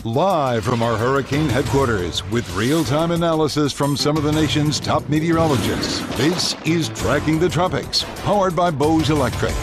Live from our hurricane headquarters with real-time analysis from some of the nation's top meteorologists, this is Tracking the Tropics, powered by Bose Electric.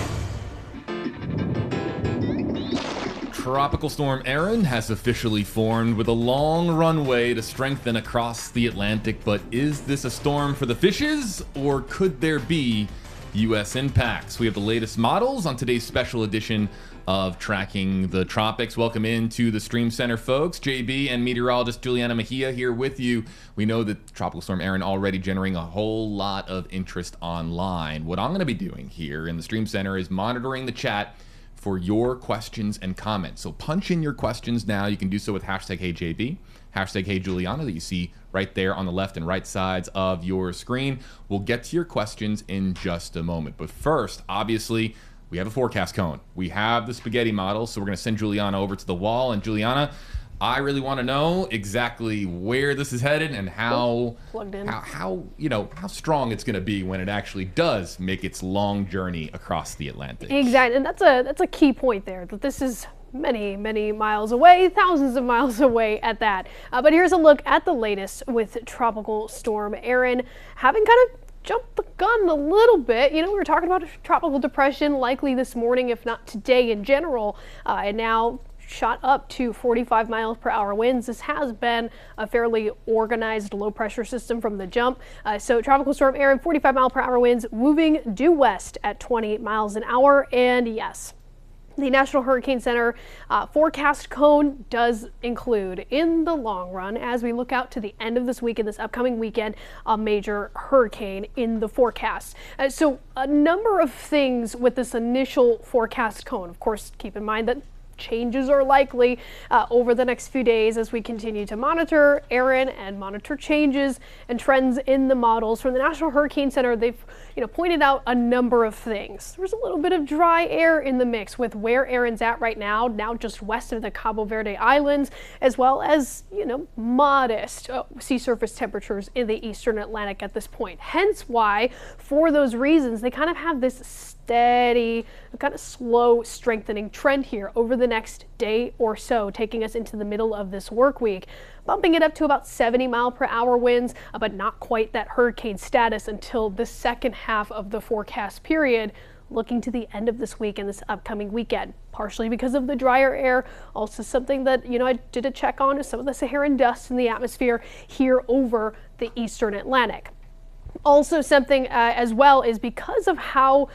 Tropical Storm Erin has officially formed with a long runway to strengthen across the Atlantic, but is this a storm for the fishes, or could there be U.S. impacts? We have the latest models on today's special edition of Tracking the Tropics. Welcome into the Stream Center, folks. JB and meteorologist Juliana Mejia here with you. We know that Tropical Storm Erin already generating a whole lot of interest online. What I'm going to be doing here in the Stream Center is monitoring the chat for your questions and comments. So punch in your questions now. You can do so with hashtag HeyJB, hashtag HeyJuliana that you see right there on the left and right sides of your screen. We'll get to your questions in just a moment. But first, obviously, we have a forecast cone. We have the spaghetti model, so we're going to send Juliana over to the wall. And Juliana, I really want to know exactly where this is headed and how strong it's going to be when it actually does make its long journey across the Atlantic. Exactly, and that's a key point there, that this is many, many miles away, thousands of miles away at that. But here's a look at the latest with Tropical Storm Erin having kind of jumped the gun a little bit. You know, we were talking about a tropical depression likely this morning, if not today in general, and now shot up to 45 miles per hour winds. This has been a fairly organized low pressure system from the jump. So Tropical Storm Erin, 45 mile per hour winds, moving due west at 20 miles an hour. And yes, the National Hurricane Center forecast cone does include, in the long run, as we look out to the end of this week and this upcoming weekend, a major hurricane in the forecast. So a number of things with this initial forecast cone. Of course, keep in mind that changes are likely over the next few days as we continue to monitor Erin and monitor changes and trends in the models. From the National Hurricane Center, they've pointed out a number of things. There's a little bit of dry air in the mix with where Erin's at right now just west of the Cabo Verde Islands, as well as modest sea surface temperatures in the eastern Atlantic at this point. Hence why, for those reasons, they kind of have this steady, kind of slow strengthening trend here over the next day or so, taking us into the middle of this work week, bumping it up to about 70 mile per hour winds, but not quite that hurricane status until the second half of the forecast period, looking to the end of this week and this upcoming weekend, partially because of the drier air. Also something that, I did a check on is some of the Saharan dust in the atmosphere here over the eastern Atlantic. Also something as well is because of how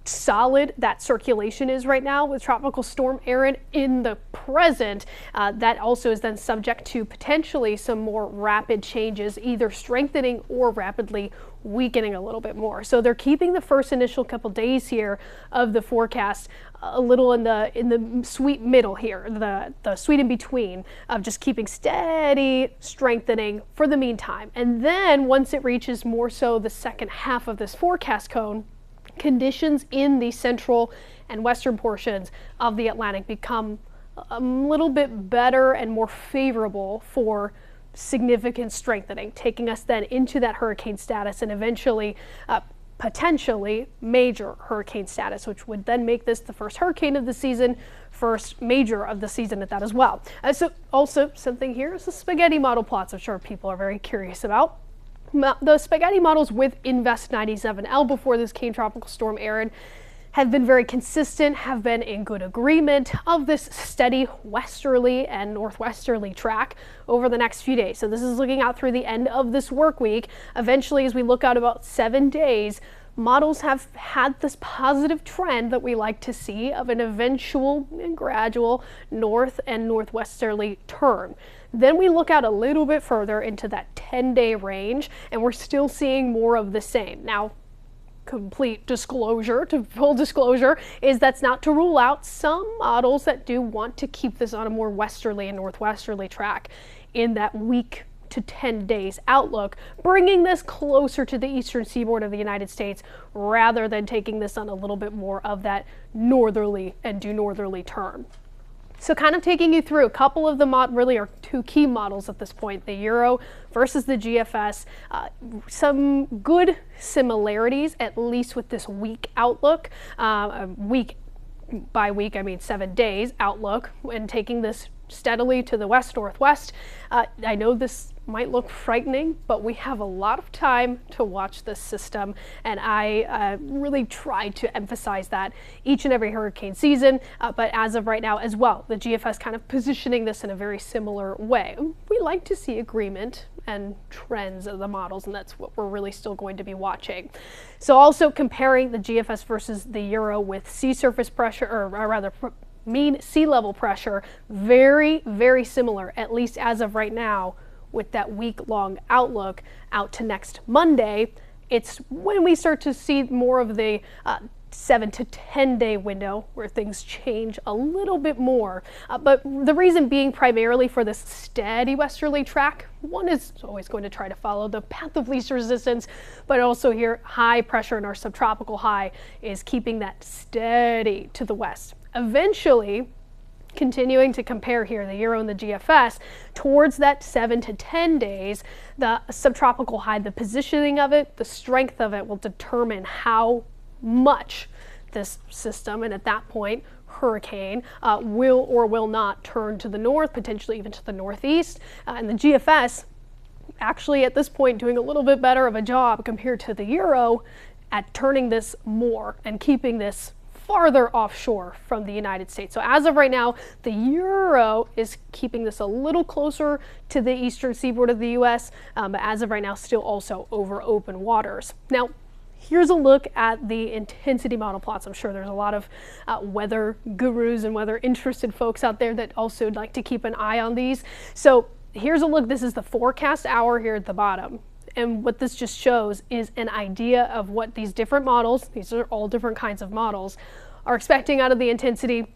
solid that circulation is right now with Tropical Storm Erin in the present, that also is then subject to potentially some more rapid changes, either strengthening or rapidly weakening a little bit more. So they're keeping the first initial couple days here of the forecast a little in the sweet middle here, the sweet in between of just keeping steady strengthening for the meantime. And then once it reaches more so the second half of this forecast cone, conditions in the central and western portions of the Atlantic become a little bit better and more favorable for significant strengthening, taking us then into that hurricane status and eventually potentially major hurricane status, which would then make this the first hurricane of the season, first major of the season at that as well. So also something here is the spaghetti model plots. I'm sure people are very curious about. The spaghetti models with Invest 97L before this came Tropical Storm Erin have been very consistent, have been in good agreement of this steady westerly and northwesterly track over the next few days. So this is looking out through the end of this work week. Eventually, as we look out about 7 days, models have had this positive trend that we like to see of an eventual and gradual north and northwesterly turn. Then we look out a little bit further into that 10-day range, and we're still seeing more of the same. Now, complete disclosure, to full disclosure, is that's not to rule out some models that do want to keep this on a more westerly and northwesterly track in that week to 10 days outlook, bringing this closer to the eastern seaboard of the United States rather than taking this on a little bit more of that northerly and due northerly turn. So kind of taking you through a couple of the really are two key models at this point, the Euro versus the GFS. Some good similarities, at least with this week outlook, week by week, I mean 7 days outlook, and taking this steadily to the west-northwest. I know this might look frightening, but we have a lot of time to watch this system, and I really try to emphasize that each and every hurricane season, but as of right now as well, the GFS kind of positioning this in a very similar way. We like to see agreement and trends of the models, and that's what we're really still going to be watching. So also comparing the GFS versus the Euro with sea surface pressure, or rather mean sea level pressure, very, very similar, at least as of right now, with that week-long outlook out to next Monday. It's when we start to see more of the 7 to 10 day window where things change a little bit more. But the reason being primarily for this steady westerly track, one is always going to try to follow the path of least resistance, but also here high pressure in our subtropical high is keeping that steady to the west. Eventually, continuing to compare here the Euro and the GFS towards that 7 to 10 days, the subtropical high, the positioning of it, the strength of it will determine how much this system, and at that point hurricane, will or will not turn to the north, potentially even to the northeast. And the GFS actually at this point doing a little bit better of a job compared to the Euro at turning this more and keeping this farther offshore from the United States. So as of right now, the Euro is keeping this a little closer to the eastern seaboard of the U.S., but as of right now, still also over open waters. Now, here's a look at the intensity model plots. I'm sure there's a lot of weather gurus and weather interested folks out there that also like to keep an eye on these. So here's a look. This is the forecast hour here at the bottom. And what this just shows is an idea of what these different models, these are all different kinds of models, are expecting out of the intensity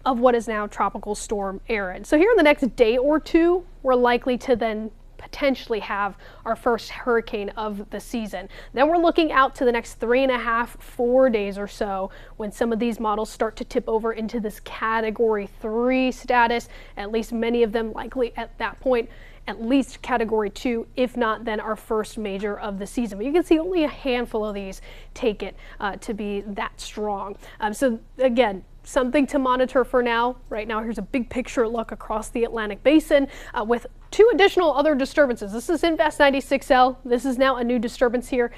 of what is now Tropical Storm Erin. So here in the next day or two, we're likely to then potentially have our first hurricane of the season. Then we're looking out to the next 3.5, 4 days or so when some of these models start to tip over into this Category 3 status, at least many of them likely at that point at least Category 2, if not then our first major of the season. But you can see only a handful of these take it to be that strong. So again, something to monitor for now. Right now, here's a big picture look across the Atlantic Basin with 2 additional other disturbances. This is Invest 96L. This is now a new disturbance here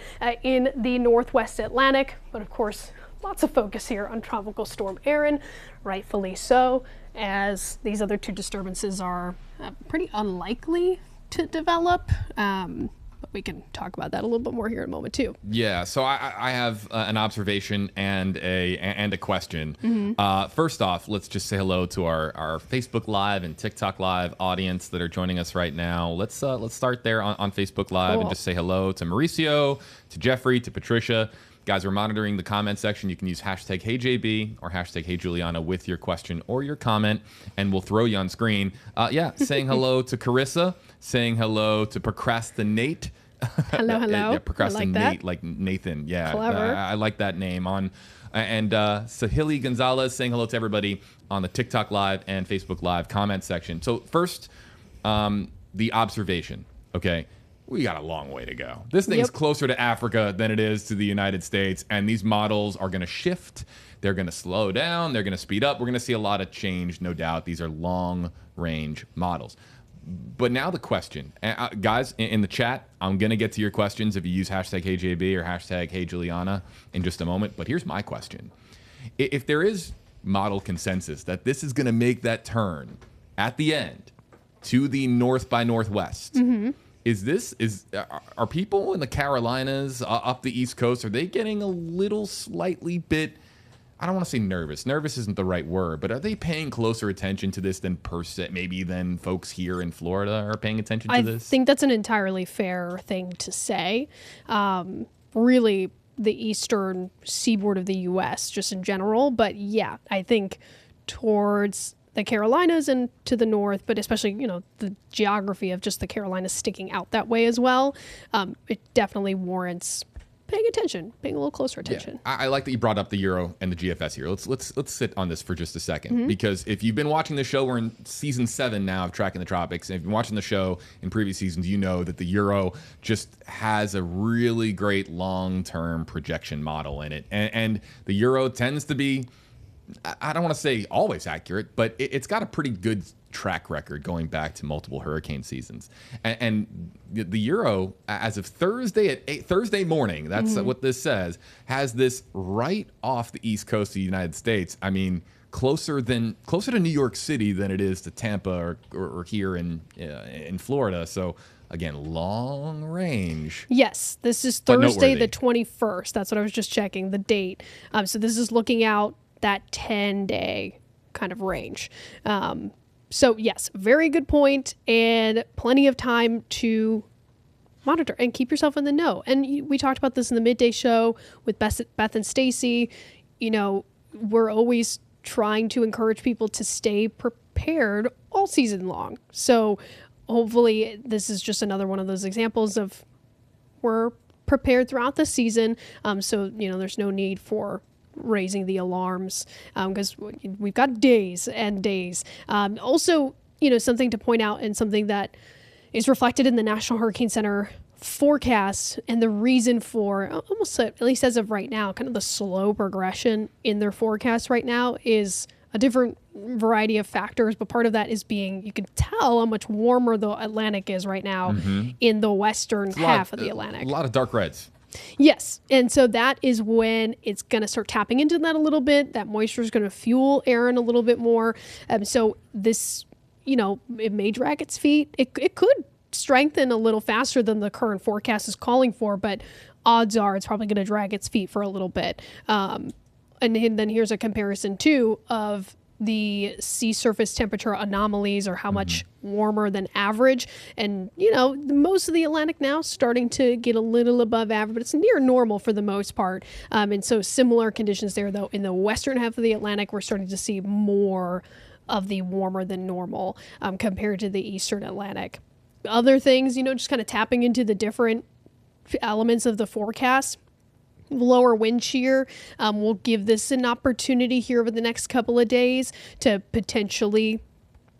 in the Northwest Atlantic. But of course, lots of focus here on Tropical Storm Erin, rightfully so, as these other 2 disturbances are pretty unlikely to develop. But we can talk about that a little bit more here in a moment too. Yeah, so I have an observation and a question. First off, let's just say hello to our Facebook Live and TikTok Live audience that are joining us right now. Let's start there on Facebook Live and just say hello to Mauricio, to Jeffrey, to Patricia. Guys, we're monitoring the comment section. You can use hashtag HeyJB or hashtag HeyJuliana with your question or your comment, and we'll throw you on screen. Saying hello to Carissa, saying hello to Procrastinate. Hello, hello. Yeah, Procrastinate, I like that. like Nathan. Yeah, clever. I like that name. And Sahili Gonzalez saying hello to everybody on the TikTok Live and Facebook Live comment section. So first, the observation, okay? We got a long way to go. This thing's closer to Africa than it is to the United States, and these models are going to shift. They're going to slow down. They're going to speed up. We're going to see a lot of change, no doubt. These are long-range models. But now the question. Guys, in the chat, I'm going to get to your questions if you use hashtag HeyJB or hashtag HeyJuliana in just a moment. But here's my question. If there is model consensus that this is going to make that turn at the end to the north by northwest, are people in the Carolinas up the East Coast, are they getting a little slightly bit, I don't want to say nervous. Nervous isn't the right word, but are they paying closer attention to this than folks here in Florida are paying attention to this? I think that's an entirely fair thing to say. Really, the eastern seaboard of the U.S. just in general. But yeah, I think towards the Carolinas and to the north, but especially, the geography of just the Carolinas sticking out that way as well, it definitely warrants paying a little closer attention. Yeah. I like that you brought up the Euro and the GFS here. Let's sit on this for just a second, because if you've been watching the show, we're in season 7 now of Tracking the Tropics, and if you've been watching the show in previous seasons, you know that the Euro just has a really great long-term projection model in it, and the Euro tends to be I don't want to say always accurate, but it's got a pretty good track record going back to multiple hurricane seasons. And the Euro, as of Thursday morning, that's what this says, has this right off the east coast of the United States. I mean, closer to New York City than it is to Tampa or here in Florida. So again, long range. Yes, this is Thursday the 21st. That's what I was just checking, the date. So this is looking out that 10-day kind of range. So yes, very good point, and plenty of time to monitor and keep yourself in the know. And we talked about this in the midday show with Beth and Stacy. You know, we're always trying to encourage people to stay prepared all season long. So hopefully this is just another one of those examples of we're prepared throughout the season. So, you know, there's no need for raising the alarms because we've got days and days. Also, you know, something to point out and something that is reflected in the National Hurricane Center forecast, and the reason for almost, at least as of right now, kind of the slow progression in their forecast right now is a different variety of factors, but part of that is you can tell how much warmer the Atlantic is right now in the western half of the Atlantic. A lot of dark reds. Yes. And so that is when it's going to start tapping into that a little bit. That moisture is going to fuel Erin a little bit more. So this, you know, it may drag its feet. It could strengthen a little faster than the current forecast is calling for, but odds are it's probably going to drag its feet for a little bit. And then here's a comparison too of the sea surface temperature anomalies, or how much warmer than average. And, you know, most of the Atlantic now starting to get a little above average, but it's near normal for the most part. And so similar conditions there, though. In the western half of the Atlantic, we're starting to see more of the warmer than normal compared to the eastern Atlantic. Other things, you know, just kind of tapping into the different elements of the forecast. Lower wind shear will give this an opportunity here over the next couple of days to potentially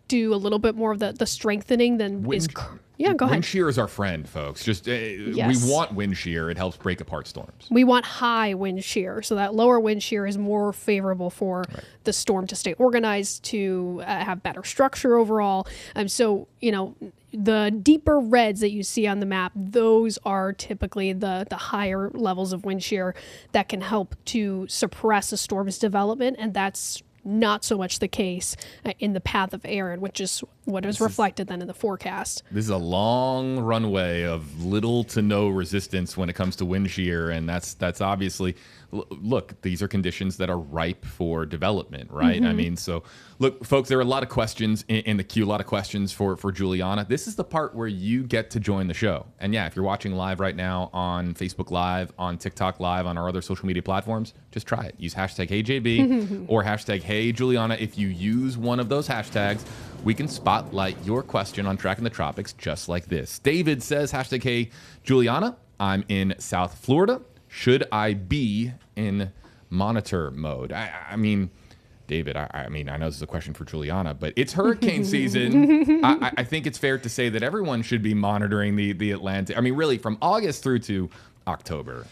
do a little bit more of the strengthening than go ahead. Wind shear is our friend, folks. Just yes. We want wind shear. It helps break apart storms. We want high wind shear, so that lower wind shear is more favorable for the storm to stay organized, to have better structure overall. So, you know, the deeper reds that you see on the map, those are typically the higher levels of wind shear that can help to suppress a storm's development, and that's not so much the case in the path of Erin, which is what is reflected then in the forecast. This is a long runway of little to no resistance when it comes to wind shear, and that's obviously, look, these are conditions that are ripe for development, right? I mean, so look, folks, there are a lot of questions in the queue, a lot of questions for Juliana. This is the part where you get to join the show. And yeah, if you're watching live right now on Facebook Live, on TikTok Live, on our other social media platforms, just try it. Use hashtag HeyJB or hashtag HeyJuliana. If you use one of those hashtags, we can spotlight your question on Tracking the Tropics just like this. David says, hashtag HeyJuliana, I'm in South Florida. Should I be in monitor mode? I mean, David, I mean, I know this is a question for Juliana, but it's hurricane season. I think it's fair to say that everyone should be monitoring the Atlantic. I mean, really, from August through to October.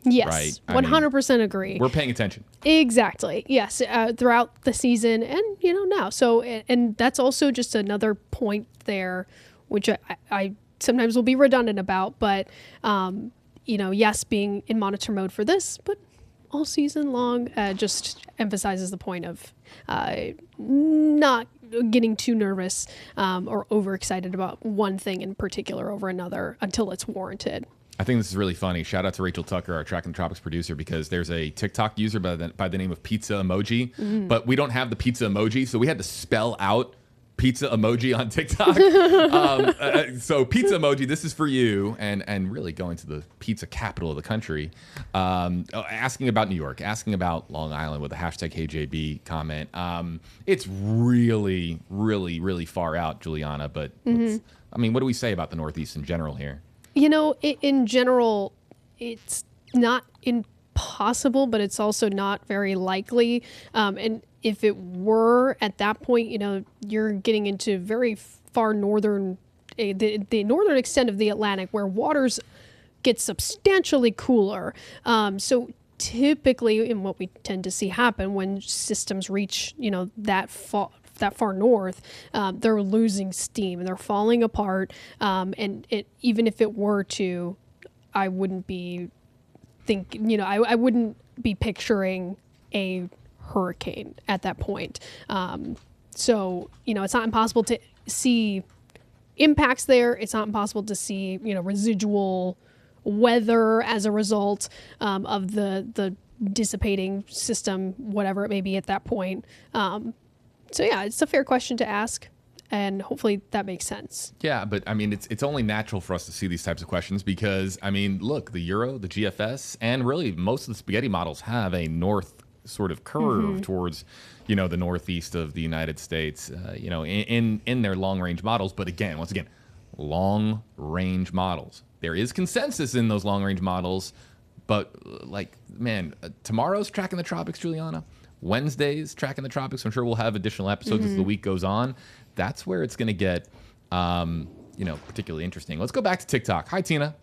Yes, right? 100% agree. We're paying attention. Exactly. Yes, throughout the season and, you know, now. So, and that's also just another point there, which I sometimes will be redundant about, but, you know, yes, being in monitor mode for this, but all season long just emphasizes the point of not getting too nervous or overexcited about one thing in particular over another until it's warranted. I think this is really funny. Shout out to Rachel Tucker, our Tracking the Tropics producer, because there's a TikTok user by the name of Pizza Emoji, but we don't have the pizza emoji, so we had to spell out pizza emoji on TikTok. So pizza emoji, this is for you, and really going to the pizza capital of the country, asking about New York, asking about Long Island with a hashtag HeyJB comment. It's really, really, really far out, Juliana, but I mean, what do we say about the Northeast in general here? You know, in general, it's not impossible, but it's also not very likely. And if it were at that point, you know, you're getting into very far northern, the northern extent of the Atlantic where waters get substantially cooler. So typically, in what we tend to see happen when systems reach, that far north, they're losing steam and they're falling apart. And even if it were to, I wouldn't be I wouldn't be picturing a hurricane at that point. So, it's not impossible to see impacts there. It's not impossible to see, residual weather as a result of the dissipating system, whatever it may be at that point. So yeah, it's a fair question to ask, and hopefully that makes sense. Yeah, but I mean, it's only natural for us to see these types of questions because, I mean, look, the Euro, the GFS, and really most of the spaghetti models have a north sort of curve towards, the northeast of the United States, in their long-range models. But again, once again, long-range models. There is consensus in those long-range models, but tomorrow's Tracking the Tropics, Juliana. Wednesday's Tracking the Tropics. I'm sure we'll have additional episodes as the week goes on. That's where it's going to get, particularly interesting. Let's go back to TikTok. Hi, Tina.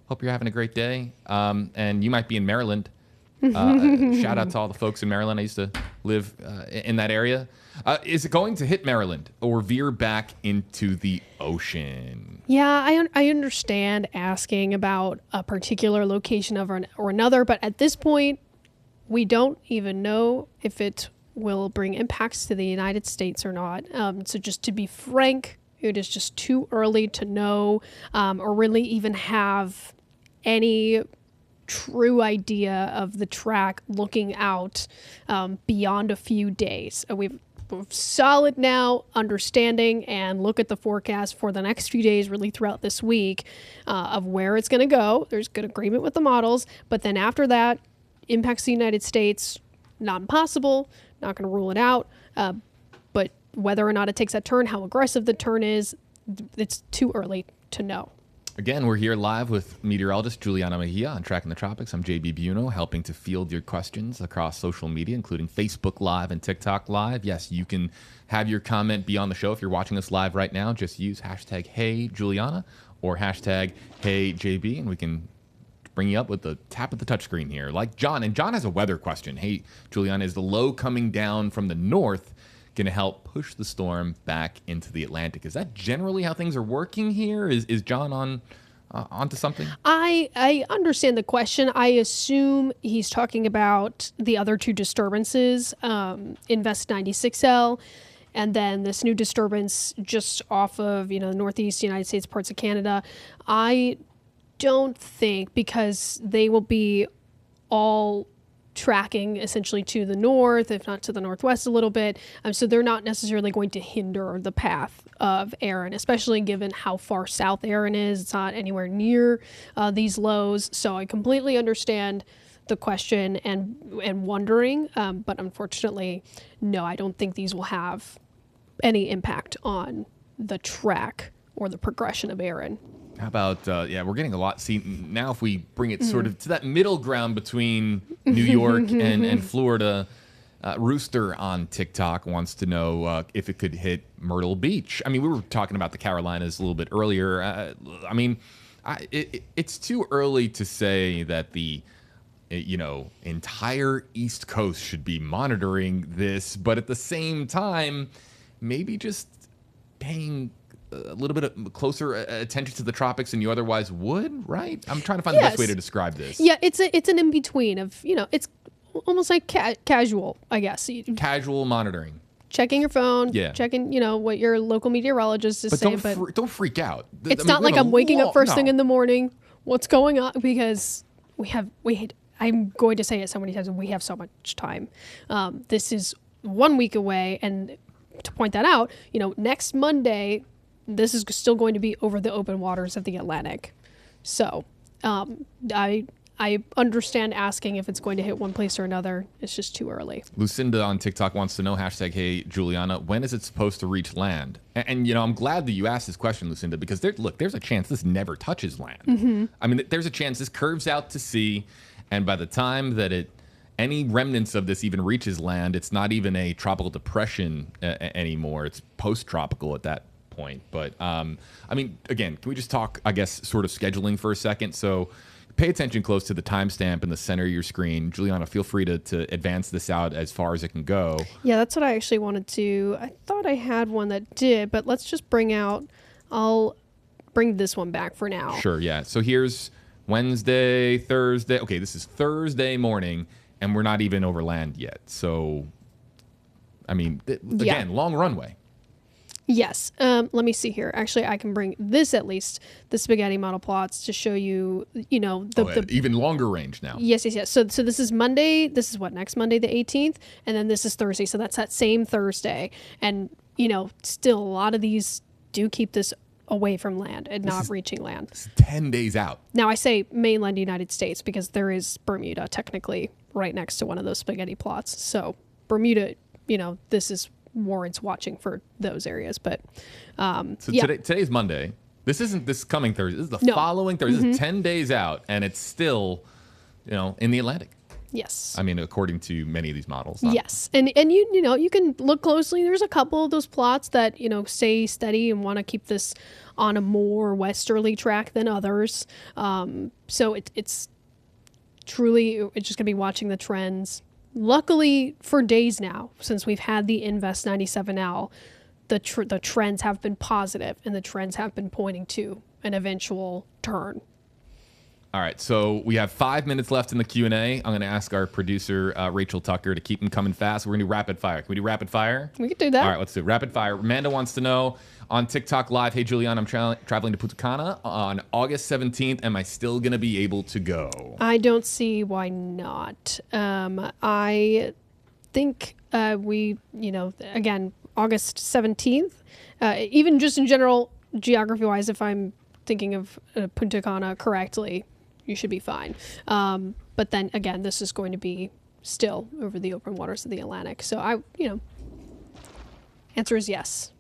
Hope you're having a great day. And you might be in Maryland. Shout out to all the folks in Maryland. I used to live in that area. Is it going to hit Maryland or veer back into the ocean? Yeah, I understand asking about a particular location or another, but at this point, we don't even know if it will bring impacts to the United States or not. So just to be frank, it is just too early to know or really even have any true idea of the track looking out beyond a few days. We're solid now understanding and look at the forecast for the next few days, really throughout this week, of where it's going to go. There's good agreement with the models, but then after that, impacts the United States, not impossible, not going to rule it out, but whether or not it takes that turn, how aggressive the turn is, it's too early to know. Again, we're here live with meteorologist Juliana Mejia on Tracking the Tropics. I'm JB Buno, helping to field your questions across social media, including Facebook Live and TikTok Live. Yes, you can have your comment be on the show if you're watching us live right now. Just use hashtag HeyJuliana or hashtag HeyJB, and we can bring you up with the tap of the touchscreen here. Like John, and John has a weather question. Hey, Juliana, is the low coming down from the north going to help push the storm back into the Atlantic? Is that generally how things are working here? Is John onto something? I understand the question. I assume he's talking about the other two disturbances, Invest 96L, and then this new disturbance just off of the northeast United States, parts of Canada. I don't think, because they will be all tracking essentially to the north, if not to the northwest a little bit. So they're not necessarily going to hinder the path of Erin, especially given how far south Erin is. It's not anywhere near these lows. So I completely understand the question and wondering, but unfortunately, no, I don't think these will have any impact on the track or the progression of Erin. How about, we're getting a lot. See, now if we bring it sort of to that middle ground between New York and Florida, Rooster on TikTok wants to know if it could hit Myrtle Beach. I mean, we were talking about the Carolinas a little bit earlier. It's too early to say that the entire East Coast should be monitoring this, but at the same time, maybe just paying a little bit of closer attention to the tropics than you otherwise would, right? I'm trying to find the best way to describe this. Yeah, it's an in-between of, it's almost like casual, I guess. Casual monitoring. Checking your phone, checking, what your local meteorologist is saying. But don't freak out. It's not like I'm waking up first thing in the morning. What's going on? Because I'm going to say it so many times, we have so much time. This is 1 week away, and to point that out, next Monday, this is still going to be over the open waters of the Atlantic. So I understand asking if it's going to hit one place or another. It's just too early. Lucinda on TikTok wants to know, hashtag Hey Juliana, when is it supposed to reach land? And I'm glad that you asked this question, Lucinda, because there's a chance this never touches land. Mm-hmm. I mean, there's a chance this curves out to sea, and by the time that any remnants of this even reaches land, it's not even a tropical depression anymore. It's post-tropical at that point. But again, can we just talk, I guess, sort of scheduling for a second? So pay attention close to the timestamp in the center of your screen. Juliana, feel free to advance this out as far as it can go. Yeah, that's what I actually wanted to. I thought I had one that did, but let's just bring out, I'll bring this one back for now. Sure, yeah. So here's Wednesday, Thursday. Okay, this is Thursday morning, and we're not even over land yet. So, I mean, again, long runway. Yes. Let me see here. Actually, I can bring this, at least, the spaghetti model plots, to show you, the even longer range now. Yes. So this is Monday. This is what, next Monday, the 18th? And then this is Thursday. So that's that same Thursday. And, still a lot of these do keep this away from land and not reaching land. It's 10 days out. Now, I say mainland United States because there is Bermuda technically right next to one of those spaghetti plots. So Bermuda, this is warrants watching for those areas. But today's Monday. This isn't this coming Thursday. This is the following Thursday. This is 10 days out, and it's still, in the Atlantic. Yes. I mean, according to many of these models. Yes. And you can look closely. There's a couple of those plots that, stay steady and want to keep this on a more westerly track than others. So it's truly, it's just going to be watching the trends. Luckily for days now, since we've had the Invest 97L, the trends have been positive and the trends have been pointing to an eventual turn. All right, so we have 5 minutes left in the Q&A. I'm going to ask our producer, Rachel Tucker, to keep them coming fast. We're going to do rapid fire. Can we do rapid fire? We can do that. All right, let's do rapid fire. Amanda wants to know on TikTok Live, hey, Julian, I'm traveling to Punta Cana on August 17th. Am I still going to be able to go? I don't see why not. I think again, August 17th, even just in general, geography-wise, if I'm thinking of Punta Cana correctly, you should be fine. But then again, this is going to be still over the open waters of the Atlantic. So answer is yes.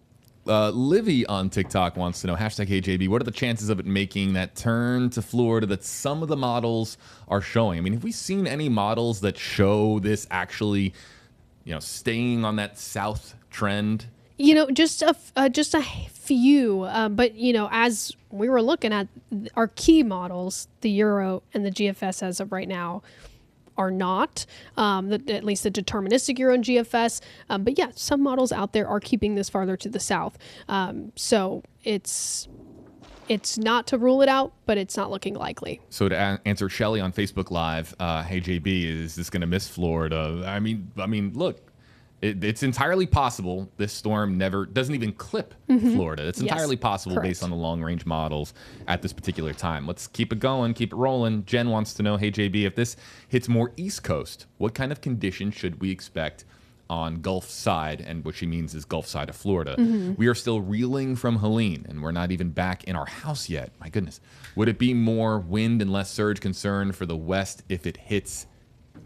Livy on TikTok wants to know, #HeyJB, what are the chances of it making that turn to Florida that some of the models are showing? I mean, have we seen any models that show this actually, staying on that south trend? Just a few, but as we were looking at our key models, the Euro and the GFS as of right now are not, at least the deterministic Euro and GFS. But yeah, some models out there are keeping this farther to the south. So it's not to rule it out, but it's not looking likely. So to answer Shelly on Facebook Live, hey JB, is this going to miss Florida? I mean, look. It's entirely possible this storm doesn't even clip Florida. It's entirely possible based on the long-range models at this particular time. Let's keep it going, keep it rolling. Jen wants to know, hey, JB, if this hits more East Coast, what kind of conditions should we expect on Gulf side? And what she means is Gulf side of Florida. We are still reeling from Helene, and we're not even back in our house yet. My goodness. Would it be more wind and less surge concern for the West if it hits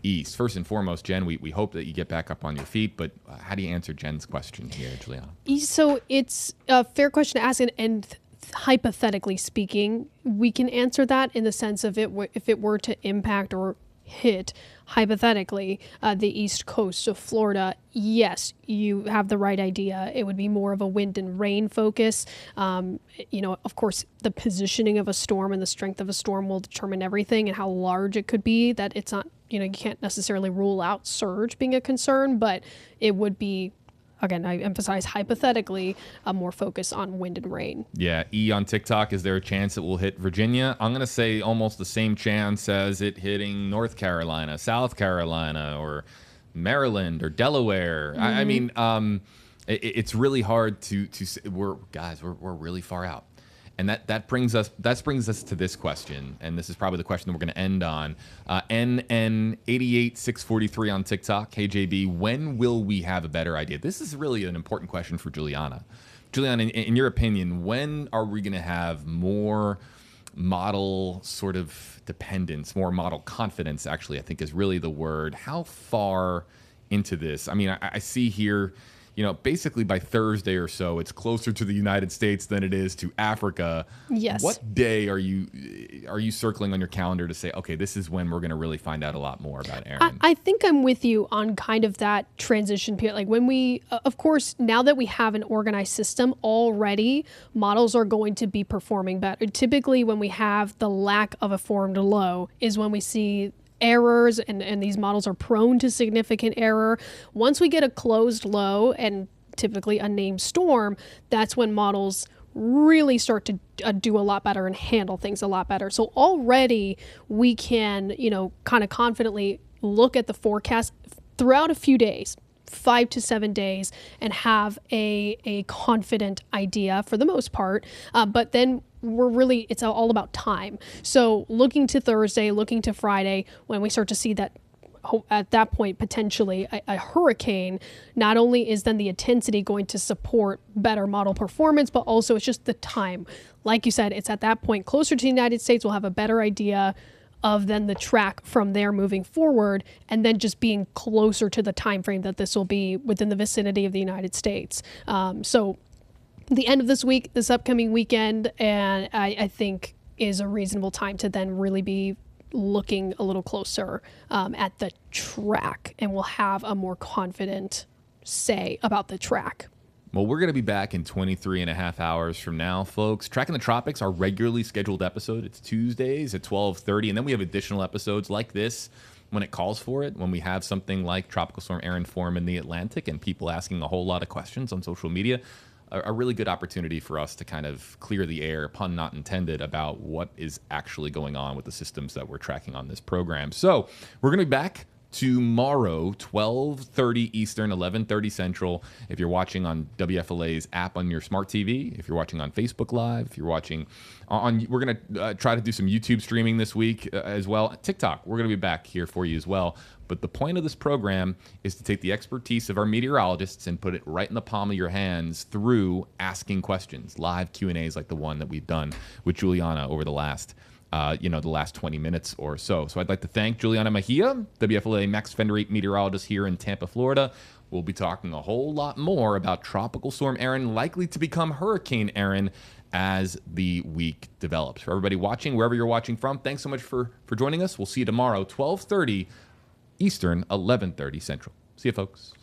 east? First and foremost, Jen, we hope that you get back up on your feet, but how do you answer Jen's question here, Juliana? So it's a fair question to ask, and hypothetically speaking, we can answer that in the sense of if it were to impact or hit, hypothetically, the east coast of Florida. Yes, you have the right idea. It would be more of a wind and rain focus. Of course, the positioning of a storm and the strength of a storm will determine everything and how large it could be. That it's not, you can't necessarily rule out surge being a concern, but it would be, again, I emphasize hypothetically, a more focus on wind and rain. Yeah. E on TikTok, is there a chance it will hit Virginia? I'm going to say almost the same chance as it hitting North Carolina, South Carolina, or Maryland, or Delaware. I mean, it's really hard to say. We're really far out. And that brings us to this question, and this is probably the question that we're going to end on. NN88643 on TikTok. Hey JB, when will we have a better idea? This is really an important question for Juliana. Juliana, in your opinion, when are we going to have more model sort of dependence, more model confidence? Actually, I think is really the word. How far into this? I mean, I see here, basically by Thursday or so, it's closer to the United States than it is to Africa. Yes. What day are you circling on your calendar to say, okay, this is when we're going to really find out a lot more about Erin? I think I'm with you on kind of that transition period. Like when we, of course, now that we have an organized system already, models are going to be performing better. Typically, when we have the lack of a formed low is when we see errors, and these models are prone to significant error. Once we get a closed low and typically a named storm, that's when models really start to do a lot better and handle things a lot better. So already we can, kind of confidently look at the forecast throughout a few days, 5 to 7 days, and have a confident idea for the most part. But then it's all about time. So looking to Thursday, looking to Friday, when we start to see that at that point, potentially a hurricane, not only is then the intensity going to support better model performance, but also it's just the time. Like you said, it's at that point closer to the United States, we'll have a better idea of then the track from there moving forward, and then just being closer to the time frame that this will be within the vicinity of the United States. So the end of this week, this upcoming weekend, and I think is a reasonable time to then really be looking a little closer at the track, and we'll have a more confident say about the track. Well, we're going to be back in 23 and a half hours from now, folks. Tracking the Tropics, our regularly scheduled episode. It's Tuesdays at 12:30, and then we have additional episodes like this when it calls for it, when we have something like Tropical Storm Erin form in the Atlantic and people asking a whole lot of questions on social media. A really good opportunity for us to kind of clear the air, pun not intended, about what is actually going on with the systems that we're tracking on this program. So we're going to be back tomorrow, 12:30 Eastern, 11:30 Central. If you're watching on WFLA's app on your smart TV, if you're watching on Facebook Live, if you're watching on, we're going to try to do some YouTube streaming this week as well. TikTok, we're going to be back here for you as well. But the point of this program is to take the expertise of our meteorologists and put it right in the palm of your hands through asking questions, live Q&As like the one that we've done with Juliana over the last 20 minutes or so. So I'd like to thank Juliana Mejia, WFLA Max Fender 8 meteorologist here in Tampa, Florida. We'll be talking a whole lot more about Tropical Storm Erin, likely to become Hurricane Erin as the week develops. For everybody watching, wherever you're watching from, thanks so much for joining us. We'll see you tomorrow, 12:30 Eastern, 11:30 Central. See you, folks.